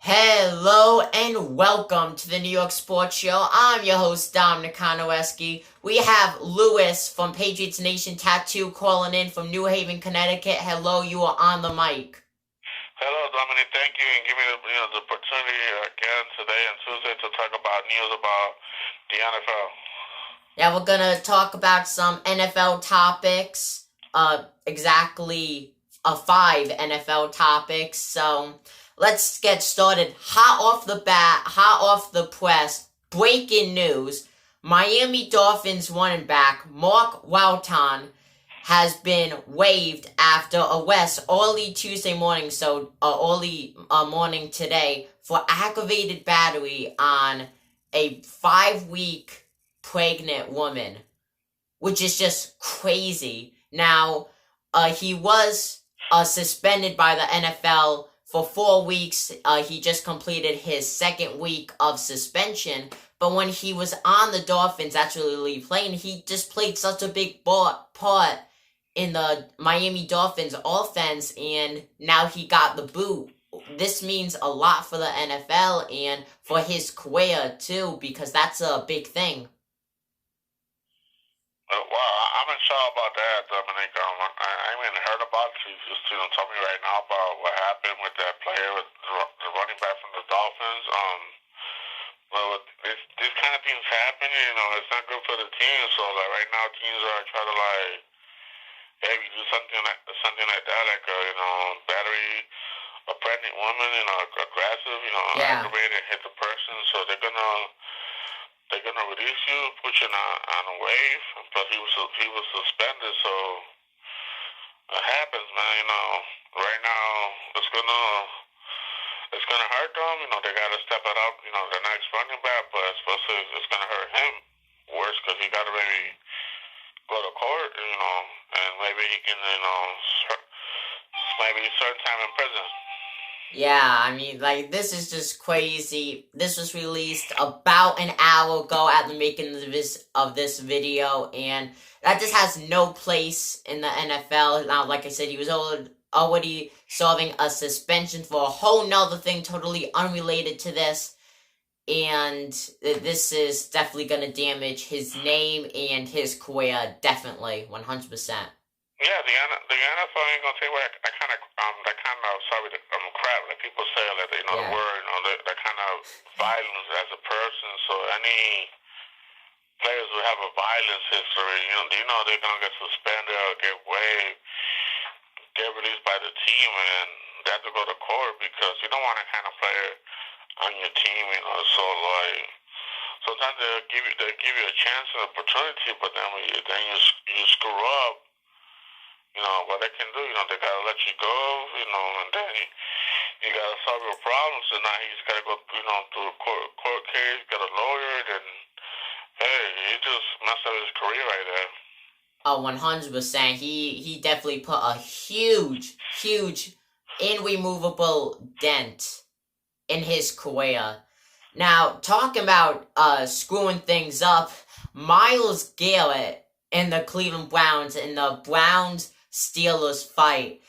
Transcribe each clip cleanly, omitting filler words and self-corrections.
Hello and welcome to the New York Sports Show. I'm your host, Dominic Konoweski. We have Lewis from Patriots Nation Tattoo calling in from New Haven, Connecticut. Hello, you are on the mic. Hello, Dominic. Thank you, and give me the opportunity again today and Tuesday to talk about news about the NFL. Yeah, we're gonna talk about some NFL topics. Exactly 5 NFL topics. So let's get started. Hot off the bat, hot off the press. Breaking news: Miami Dolphins running back Mark Walton has been waived after arrest early Tuesday morning, so early morning today, for aggravated battery on a 5-week pregnant woman, which is just crazy. Now, he was suspended by the NFL for 4 weeks. He just completed his second week of suspension. But when he was on the Dolphins, actually playing, he just played such a big part in the Miami Dolphins offense, and now he got the boot. This means a lot for the NFL and for his career too, because that's a big thing. Well, I'm in shock about that, Dominic. I even heard about it. You just told me right now about what happened with that player, with the running back from the Dolphins. Well, these kind of things happen. It's not good for the team. So like right now, teams are trying to hey, we do something like that, like battery, a pregnant woman, aggressive, Yeah. aggravated, hit the person. So they're gonna release you, put you on a wave. But he was suspended, so it happens, man. Right now it's gonna hurt them. They gotta step it up. The next running back, but especially it's gonna hurt him worse because he gotta maybe go to court, and maybe he can, maybe certain time in prison. Yeah, I mean, like, this is just crazy. This was released about an hour ago at the making of this video, and that just has no place in the NFL. Now, like I said, he was already serving a suspension for a whole nother thing totally unrelated to this, and this is definitely going to damage his name and his career, definitely, 100%. Yeah, the NFL ain't gonna take away that kind of sorry crap that people say that the Yeah. word that kind of violence as a person. So any players who have a violence history, they're gonna get suspended or get waived, get released by the team, and they have to go to court because you don't want that kind of player on your team. So like sometimes they give you a chance and opportunity, but then you screw up. What they can do, they gotta let you go, and then you gotta solve your problems, and now he's gotta go, through a court case, get a lawyer, and hey, he just messed up his career right there. Oh, 100%. He definitely put a huge, irremovable dent in his career. Now, talking about screwing things up, Myles Garrett and the Cleveland Browns in the Browns-Steelers fight.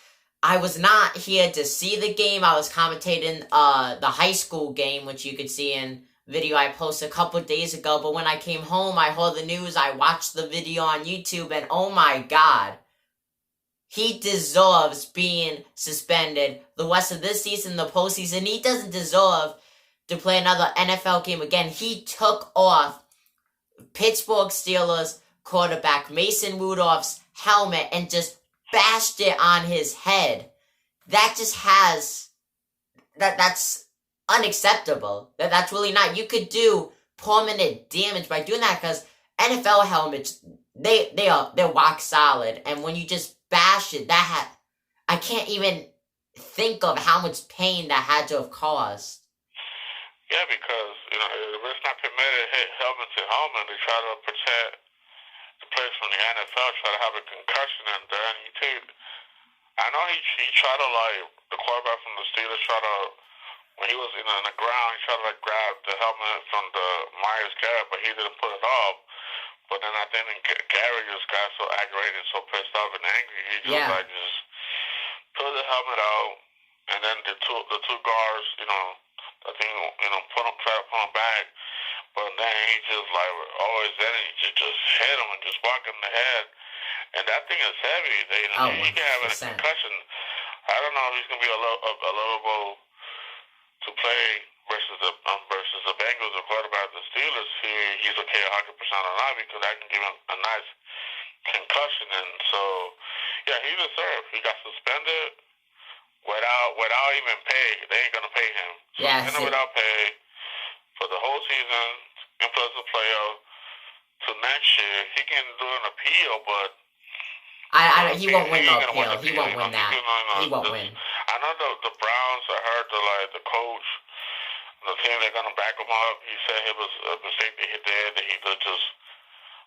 I was not here to see the game. I was commentating the high school game, which you could see in video I posted a couple of days ago. But when I came home, I heard the news. I watched the video on YouTube, and oh my god, he deserves being suspended the rest of this season, the postseason. He doesn't deserve to play another NFL game again. He took off Pittsburgh Steelers quarterback Mason Rudolph's helmet and just bashed it on his head. That just that's unacceptable. That's really not. You could do permanent damage by doing that, because NFL helmets, they're rock solid, and when you just bash it, I can't even think of how much pain that had to have caused. Yeah, because it's not permitted to hit helmet to helmet. They try to protect the players from the NFL, try to have a concussion, and then you take. I know he tried to the quarterback from the Steelers tried to, when he was in the ground, he tried to grab the helmet from the Myers Garrett, but he didn't put it off. But then I think Gary just got so aggravated, so pissed off and angry, he just Yeah. just pulled the helmet out, and then the two guards, I think, try to pull him back. But then he just, like, always then he just hit him and just walk him in the head. And that thing is heavy. He can have a concussion. I don't know if he's going to be eligible to play versus the Bengals, the quarterback of the Steelers. He's okay 100% or not, because that can give him a nice concussion. And so, yeah, he deserved. He got suspended without even pay. They ain't going to pay him. Yeah, suspended without pay for the whole season and plus the playoff to next year. He can do an appeal, but he won't win the appeal. He won't win that. He won't win. I know the Browns. I heard the coach, the team, they're gonna back him up. He said it was a mistake that he did, that he just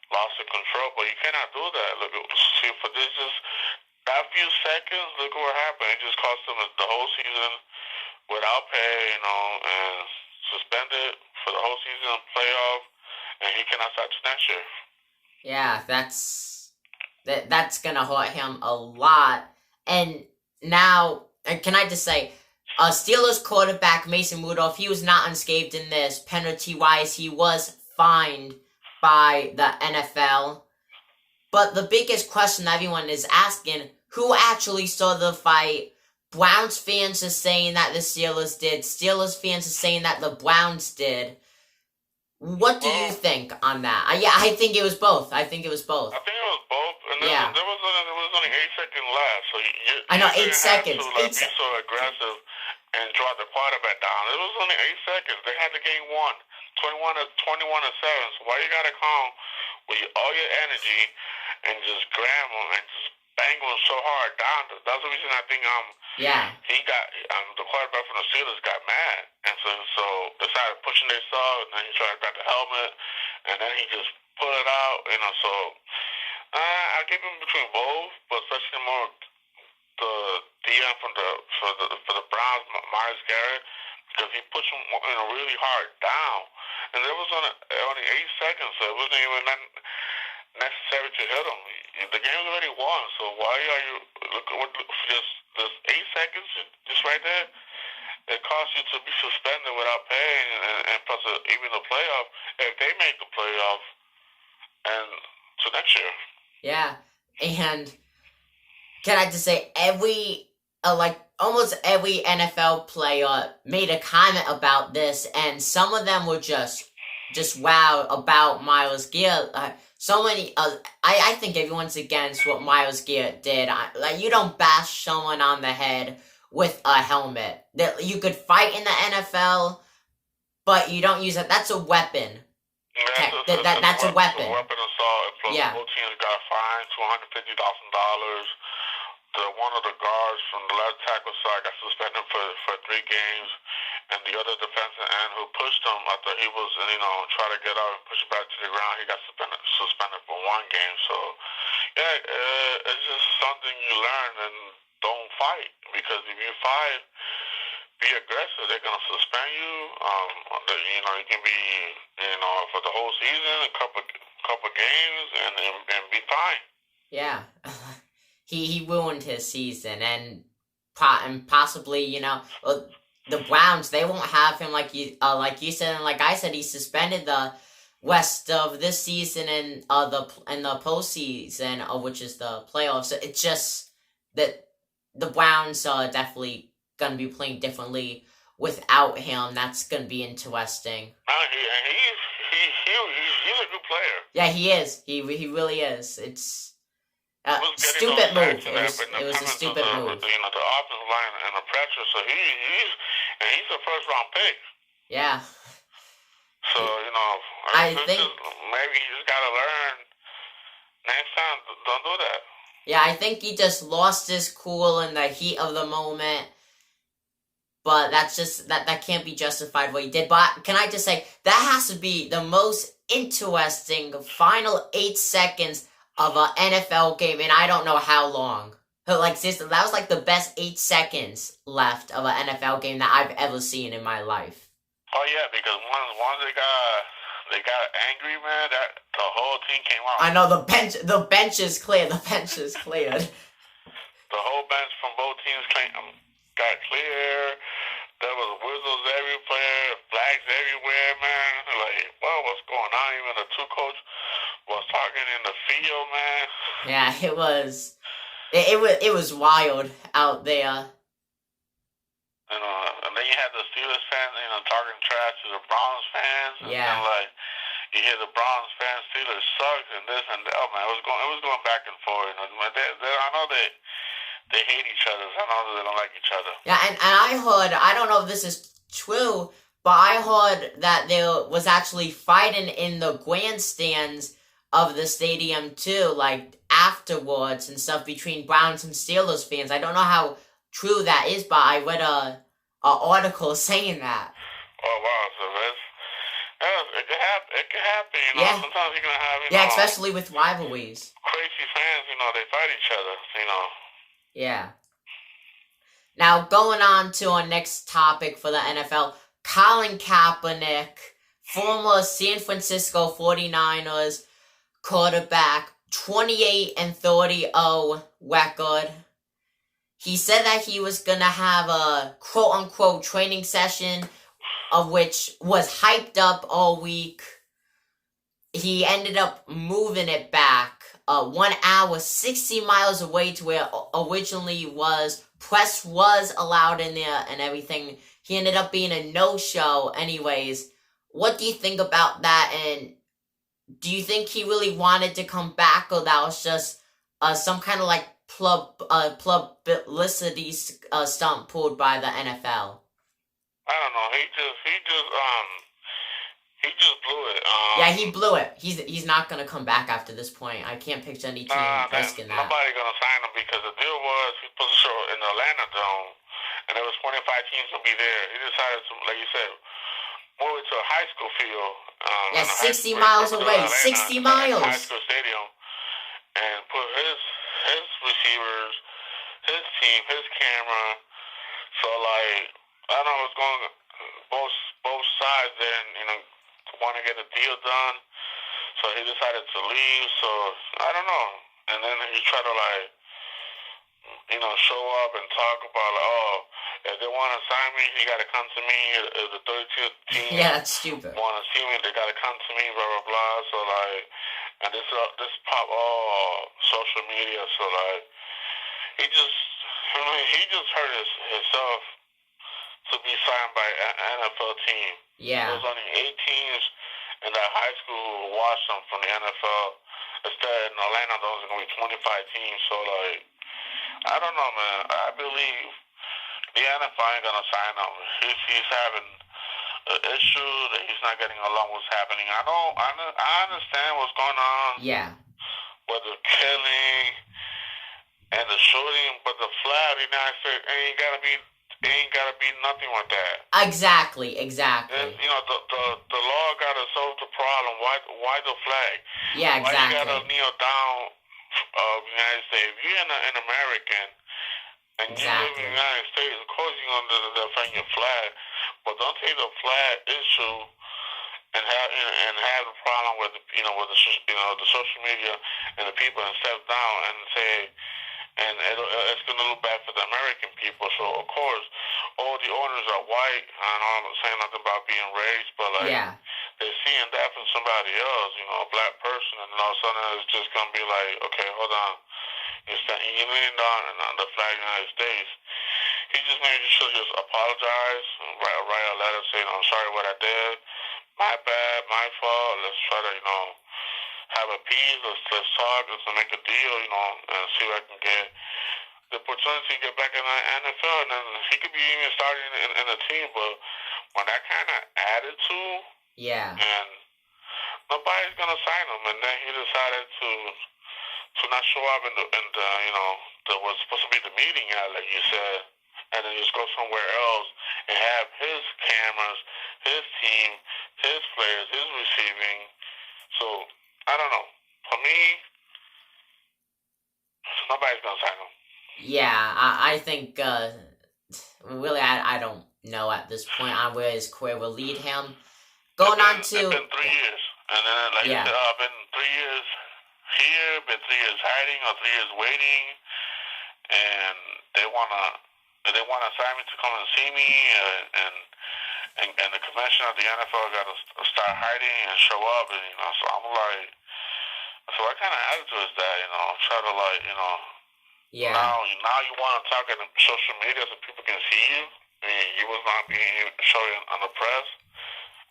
lost the control. But you cannot do that. Look, see, for this that few seconds, look what happened. It just cost him the whole season without pay, and suspended for the whole season playoff, and he cannot start next year. Yeah, that's gonna hurt him a lot. And now, can I just say, Steelers quarterback Mason Rudolph, he was not unscathed in this. Penalty-wise, he was fined by the NFL. But the biggest question everyone is asking, who actually saw the fight? Browns fans are saying that the Steelers did. Steelers fans are saying that the Browns did. What do you think on that? I think it was both. I think it was both. And there was only 8 seconds left. So I know, 8 seconds. Be so aggressive and draw the quarterback down. It was only 8 seconds. They had the game won, 21-7. So why you gotta come with all your energy and just grab them and just bang them so hard down? That's the reason I think he got the quarterback from the Steelers got mad, and so they started pushing themselves, and then he tried to grab the helmet, and then he just pulled it out. So I give him between both, but especially more the DM for the Browns, Myles Garrett, because he pushed him really hard down, and there was only 8 seconds, so it wasn't even necessary to hit him. The game's already won, so why are you just 8 seconds just right there? It costs you to be suspended without pay, and plus even the playoff, if they make the playoff, and to next year. Yeah, and can I just say, almost every NFL player made a comment about this, and some of them were just wow about Myles Garrett. So many, I think everyone's against what Myles Garrett did. You don't bash someone on the head with a helmet. You could fight in the NFL, but you don't use it. That's a weapon. That's a weapon. It's a weapon assault. Plus, both teams got fined $250,000. One of the guards from the left tackle side got suspended for 3 games, and the other defensive end who pushed him after he was, trying to get out and push back to the ground, he got suspended for 1 game. So, it's just something you learn, and don't fight, because if you fight, be aggressive, they're gonna suspend you. You can be, for the whole season, a couple games, and be fine. Yeah. He ruined his season, and possibly, the Browns, they won't have him like you said, and like I said, he suspended the rest of this season and the postseason, which is the playoffs. So it's just that the Browns are definitely gonna be playing differently without him. That's gonna be interesting. He's a good player. Yeah, he is. He really is. It's stupid move. It was a stupid move. The offensive line and the pressure. So he's a first round pick. Yeah. So I think maybe you just gotta learn next time. Don't do that. Yeah, I think he just lost his cool in the heat of the moment. But that's just that can't be justified what he did. But can I just say, that has to be the most interesting final 8 seconds of an NFL game, and I don't know how long. Seriously, that was like the best 8 seconds left of an NFL game that I've ever seen in my life. Oh yeah, because once they got angry, man, that the whole team came out. I know the bench is clear. The bench is cleared. The whole bench from both teams got clear. There was whistles everywhere. flags everywhere, man. Like, well, what's going on? Even the two coach was talking in the field, man. Yeah, it was. It was wild out there. And then you had the Steelers fans, talking trash to the Browns fans, and then like you hear the Browns fans, Steelers suck, and this and that. Oh man, it was going back and forth. I know they hate each other. I know that they don't like each other. Yeah, and I heard, I don't know if this is true, but I heard that there was actually fighting in the grandstands of the stadium too, like afterwards and stuff between Browns and Steelers fans. I don't know how true that is, but I read a article saying that. Oh wow, so it can happen. It can happen. Yeah. Sometimes you're gonna have Yeah, especially with rivalries. crazy fans. They fight each other. Yeah. Now, going on to our next topic for the NFL, Colin Kaepernick, former San Francisco 49ers quarterback, 28-30 record. He said that he was going to have a quote-unquote training session, of which was hyped up all week. He ended up moving it back 1 hour, 60 miles away to where originally was. Press was allowed in there and everything. He ended up being a no-show anyways. What do you think about that? And do you think he really wanted to come back, or that was just some kind of like publicity stunt pulled by the NFL? I don't know. He just blew it. Yeah, he blew it. He's not gonna come back after this point. I can't picture any team risking that. Nobody gonna sign him because the deal was he was supposed to show in the Atlanta Dome, and there was 25 teams to be there. He decided to, like you said, move it to a high school field. 60 miles away. 60 miles. High school stadium, and put his receivers, his team, his camera. So like, I don't know what's going on. Both sides then, want to get a deal done. So he decided to leave. So I don't know. And then he tried to show up and talk about if they want to sign me, he got to come to me. If the 32th team that's stupid. Want to see me, they got to come to me. Blah blah blah. So like, and this pop all social media. So like, he just hurt himself to be signed by an NFL team. Yeah. There was only 8 teams in that high school who watched him from the NFL. Instead, in Atlanta, there was going to be 25 teams. So, like, I don't know, man. I believe the NFL ain't going to sign him. He's having an issue that he's not getting along with what's happening. I understand what's going on. Yeah. With the killing and the shooting, but the flag, the United States ain't gotta be nothing with that. Exactly. And, the law gotta solve the problem. Why the flag? Yeah, exactly. Why you gotta kneel down the United States? If you're an American and you live in the United States, of course you're gonna defend your flag. But don't take the flag issue and have the problem with the social media and the people and step down and say. And it's going to look bad for the American people. So, of course, all the owners are white. I know I'm not saying nothing about being race, but, like, they're seeing that from somebody else, a black person, and all of a sudden it's just going to be like, okay, hold on. You're leaning down on the flag of the United States. He just maybe should just apologize, write a letter saying, I'm sorry what I did. My bad, my fault. Let's try to, have a peace, let's talk, let's make a deal, and see if I can get the opportunity to get back in the NFL, and then he could be even starting in the team, but when that kind of attitude, and nobody's going to sign him, and then he decided to not show up in the what's supposed to be the meeting, like you said, and then just go somewhere else and have his cameras, his team, his players, his receiving, so I don't know. For me, nobody's gonna sign him. Yeah, I think really I don't know at this point on where his career will lead him. It's been 3 years, and then you said, I've been 3 years here, been 3 years hiding, or 3 years waiting, and they wanna sign me to come and see me, and and the commissioner of the NFL got to start hiding and show up, and so I'm like, so what kind of attitude is that? Try to Yeah. Now you want to talk on social media so people can see you. I mean, you was not being shown on the press,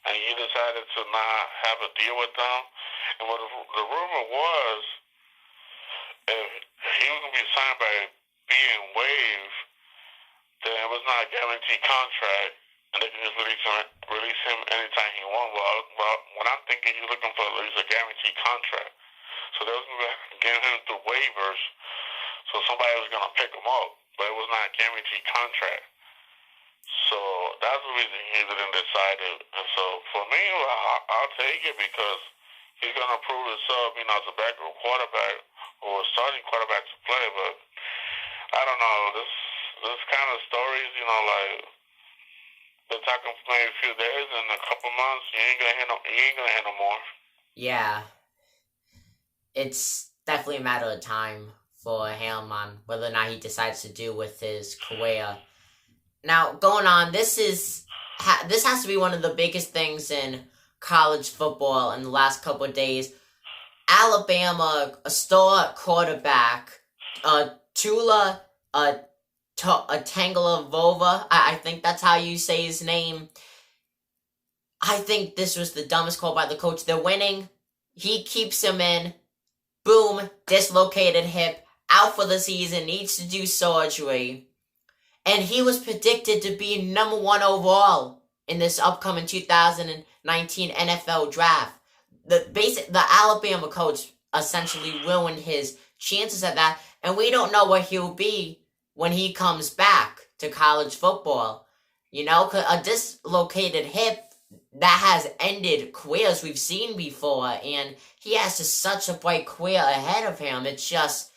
and you decided to not have a deal with them. And what the rumor was, if he was going to be signed by being waived, then it was not a guaranteed contract, and they can just release him anytime he wants. Well, when I'm thinking he's looking for at least a guaranteed contract, so they was going to give him through waivers, so somebody was going to pick him up, but it was not a guaranteed contract. So that's the reason he didn't decide it. And so for me, I'll take it because he's going to prove himself, as a backup quarterback or a starting quarterback to play. But I don't know, this kind of stories, like they're talking for maybe a few days, and a couple months, you ain't gonna hear no more. Yeah. It's definitely a matter of time for him on whether or not he decides to do with his career. Now, going on, this has to be one of the biggest things in college football in the last couple of days. Alabama, a star quarterback, Tua Tagovailoa, I think that's how you say his name. I think this was the dumbest call by the coach. They're winning. He keeps him in. Boom, dislocated hip, out for the season, needs to do surgery. And he was predicted to be number 1 overall in this upcoming 2019 NFL draft. The Alabama coach essentially ruined his chances at that, and we don't know what he'll be when he comes back to college football. A dislocated hip, that has ended careers we've seen before, and he has just such a bright career ahead of him. It's just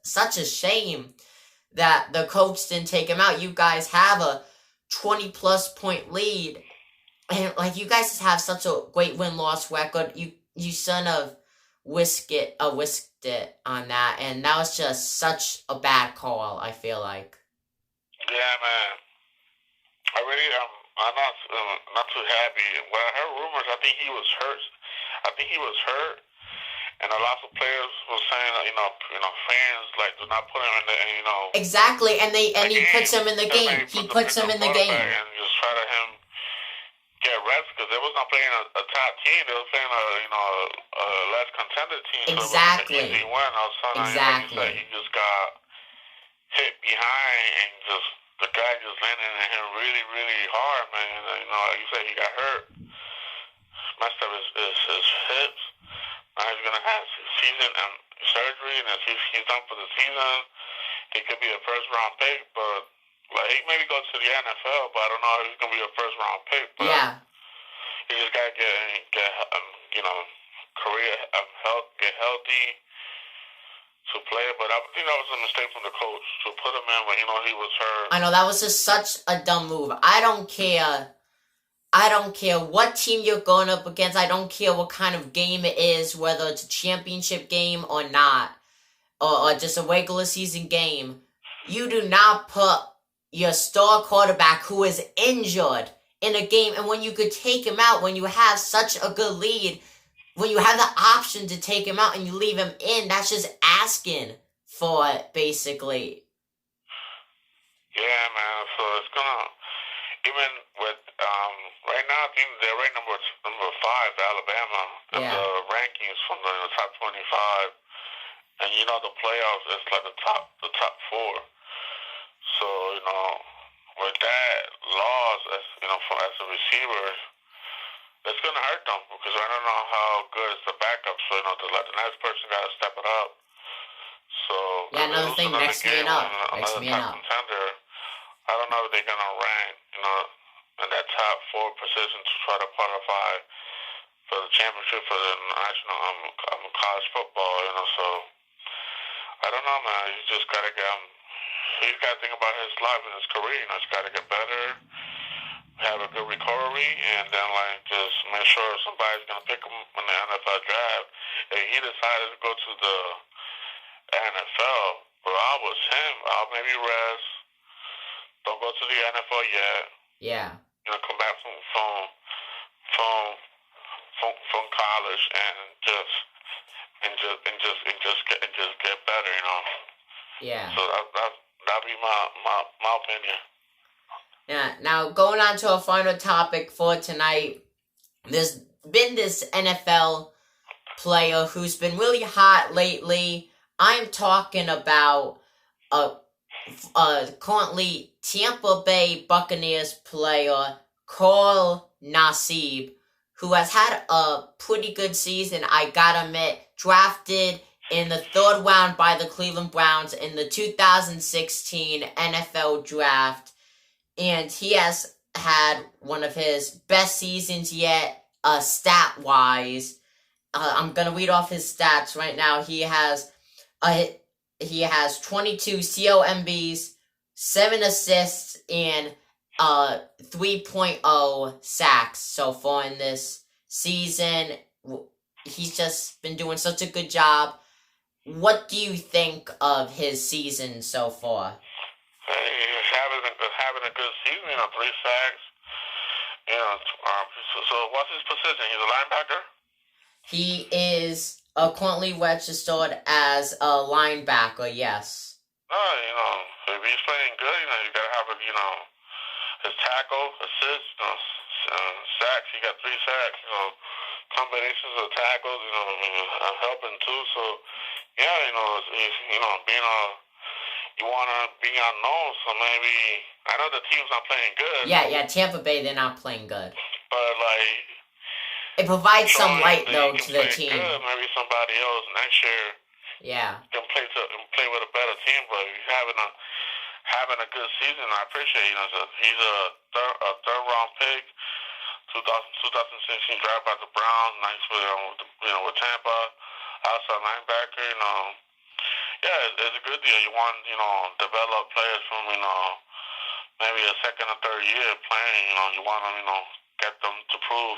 such a shame that the coach didn't take him out. You guys have a 20-plus point lead, and you guys just have such a great win-loss record. You shouldn't have whisked it on that, and that was just such a bad call, I feel like. Yeah, man. I really I'm not too happy. When I heard rumors, I think he was hurt. And a lot of players were saying, fans do not put him in the, Exactly, and he puts him in the game. He puts him in the game. And just try to him get rest because they was not playing a top team. They was playing a less contended team. Exactly. So it was an easy win. All of a sudden, exactly. Like he just got hit behind and just the guy just landed in him really, really hard, man. Like you said, he got hurt, messed up his hips. Now he's gonna have season surgery, and if he's done for the season, he could be a first-round pick. But he maybe go to the NFL, but I don't know if he's gonna be a first-round pick. But yeah, he just gotta get get healthy to play. But I think that was a mistake from the coach to put him in when he was hurt. I know that was just such a dumb move. I don't care what team you're going up against. I don't care what kind of game it is, whether it's a championship game or not, or just a regular season game. You do not put your star quarterback who is injured in a game, and when you could take him out, when you have such a good lead, when you have the option to take him out and you leave him in, that's just asking for it, basically. Yeah, man. So it's gonna, even with right now, I think they're ranked number 5, Alabama, in the rankings from the top 25, and the playoffs is like the top 4. So with that loss, as as a receiver, it's gonna hurt them because I don't know how good is the backup. So the next person got to step it up. So yeah, another thing, next man up, contender. I don't know if they're gonna rank, in that top 4 position to try to qualify for the championship for the national college football. So I don't know, man. You just gotta get him. He's got to think about his life and his career. He's got to get better, have a good recovery, and then just make sure somebody's gonna pick him in the NFL draft. If he decided to go to the NFL, but I was him. I'll maybe rest. Don't go to the NFL yet. Yeah. come back from college and just get better, Yeah. So that'd be my opinion. Yeah. Now, going on to our final topic for tonight, there's been this NFL player who's been really hot lately. I'm talking about currently Tampa Bay Buccaneers player Nassib, who has had a pretty good season, I gotta admit, drafted in the 3rd round by the Cleveland Browns in the 2016 NFL Draft, and he has had one of his best seasons yet, stat-wise. I'm gonna read off his stats right now. He has 22 COMBs, 7 assists, and 3.0 sacks so far in this season. He's just been doing such a good job. What do you think of his season so far? He's having a good season, 3 sacks. So what's his position? He's a linebacker? He is currently registered as a linebacker, yes. If he's playing good, you gotta have his tackle, assist, sacks. He got 3 sacks. Combinations of tackles, helping too. So yeah, being you wanna be unknown. So maybe I know the team's not playing good. Yeah, Tampa Bay, they're not playing good. But it provides some light though to the team. Good, maybe somebody else next year. Yeah. Can play with a better team, but he's having a good season. I appreciate he's a third round pick, 2016 draft by the Browns. Nice with Tampa, outside linebacker. Yeah, it's a good deal. You want develop players from maybe a second or third year playing. You want them get them to prove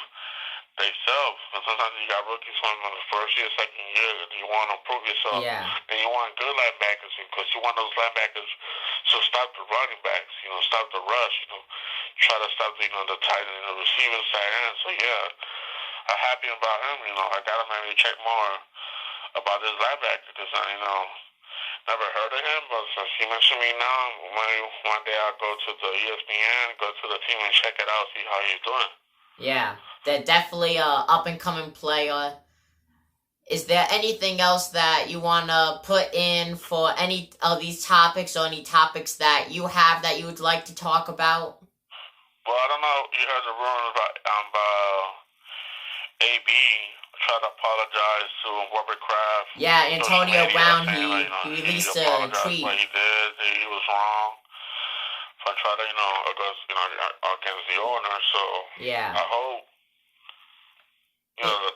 themselves. And sometimes you got rookies from the first year, second year. You want to prove yourself. Yeah. And you want good linebackers because you want those linebackers to stop the running backs. Stop the rush. Try to stop the tight end, the receiving side end. So yeah, I'm happy about him. I gotta maybe check more about this linebacker because never heard of him. But since you mentioned me now, maybe one day I'll go to the ESPN, go to the team and check it out, see how he's doing. Yeah, they're definitely a up-and-coming player. Is there anything else that you want to put in for any of these topics or any topics that you have that you would like to talk about? Well, I don't know if you heard the rumors about AB tried to apologize to Robert Kraft. Yeah, Antonio Brown, he released a tweet. What he did, he was wrong. I try to, against the owner. So yeah, I hope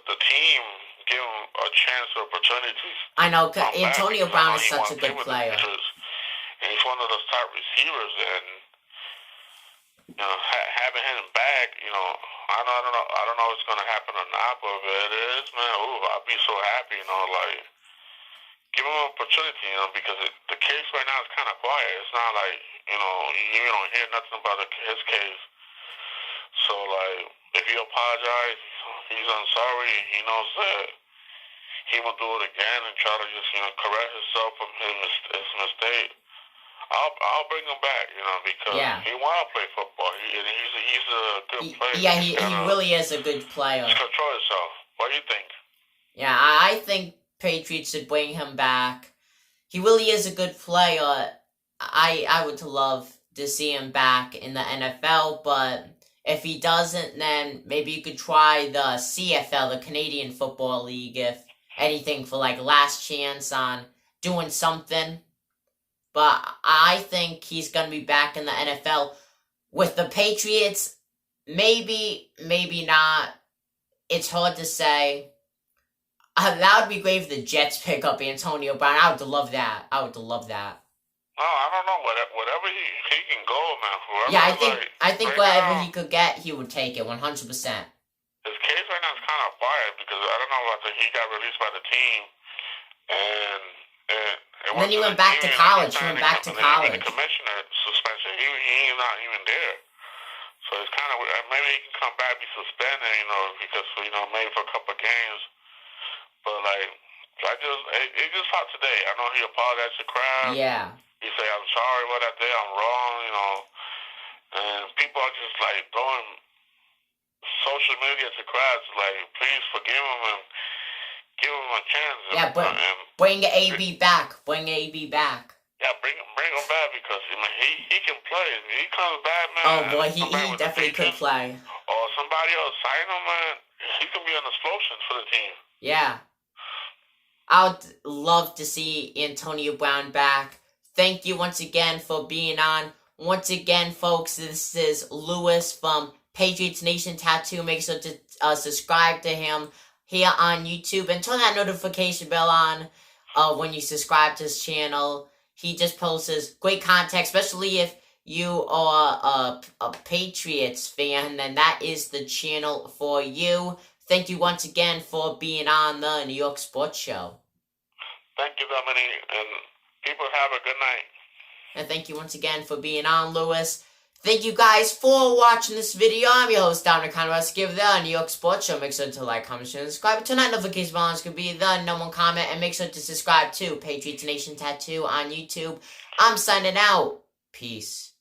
the team give him a chance or opportunity. I know Antonio Brown is such a good player, and he's one of those top receivers. And having him back, I don't know what's gonna happen or not, but if it is, man, I'll be so happy. Give him an opportunity, because the case right now is kind of quiet. It's not like, you don't hear nothing about his case. So, if he apologizes, he's sorry. He knows that he will do it again and try to just, correct himself from his mistake. I'll bring him back, because he want to play football. He's a good player. Yeah, he really is a good player. Just control himself. What do you think? Yeah, I think Patriots should bring him back. He really is a good player. I would love to see him back in the NFL, but if he doesn't, then maybe you could try the CFL, the Canadian Football League, if anything, for last chance on doing something. But I think he's going to be back in the NFL. With the Patriots, maybe not. It's hard to say. That would be great if the Jets pick up Antonio Brown. I would love that. No, I don't know. Whatever he can go, man. Whoever, I think whatever he could get, he would take it 100%. His case right now is kind of quiet because I don't know whether he got released by the team and then he went back to college. The commissioner suspension. He's not even there. So it's kind of maybe he can come back, be suspended, because maybe for a couple of games. But like, it just hot today. I know he apologized to the crowd. Yeah. He said, "I'm sorry what I did. I'm wrong." And people are just like throwing social media to crowds, like, please forgive him and give him a chance. Yeah, but bring AB back. Bring AB back. Yeah, bring him back because he can play. If he comes back, man. Oh boy, he definitely could play. Or somebody else sign him, man. He can be an explosion for the team. Yeah. I would love to see Antonio Brown back. Thank you once again for being on. Once again, folks, this is Lewis from Patriots Nation Tattoo. Make sure to subscribe to him here on YouTube and turn that notification bell on when you subscribe to his channel. He just posts great content, especially if you are a Patriots fan, then that is the channel for you. Thank you once again for being on the New York Sports Show. Thank you, Dominique, and people have a good night. And thank you once again for being on, Lewis. Thank you guys for watching this video. I'm your host, Dominic Conrad. Give the New York Sports Show. Make sure to like, comment, share, and subscribe. Turn that notification bell on. It's going to be the #1 comment. And make sure to subscribe to Patriots Nation Tattoo on YouTube. I'm signing out. Peace.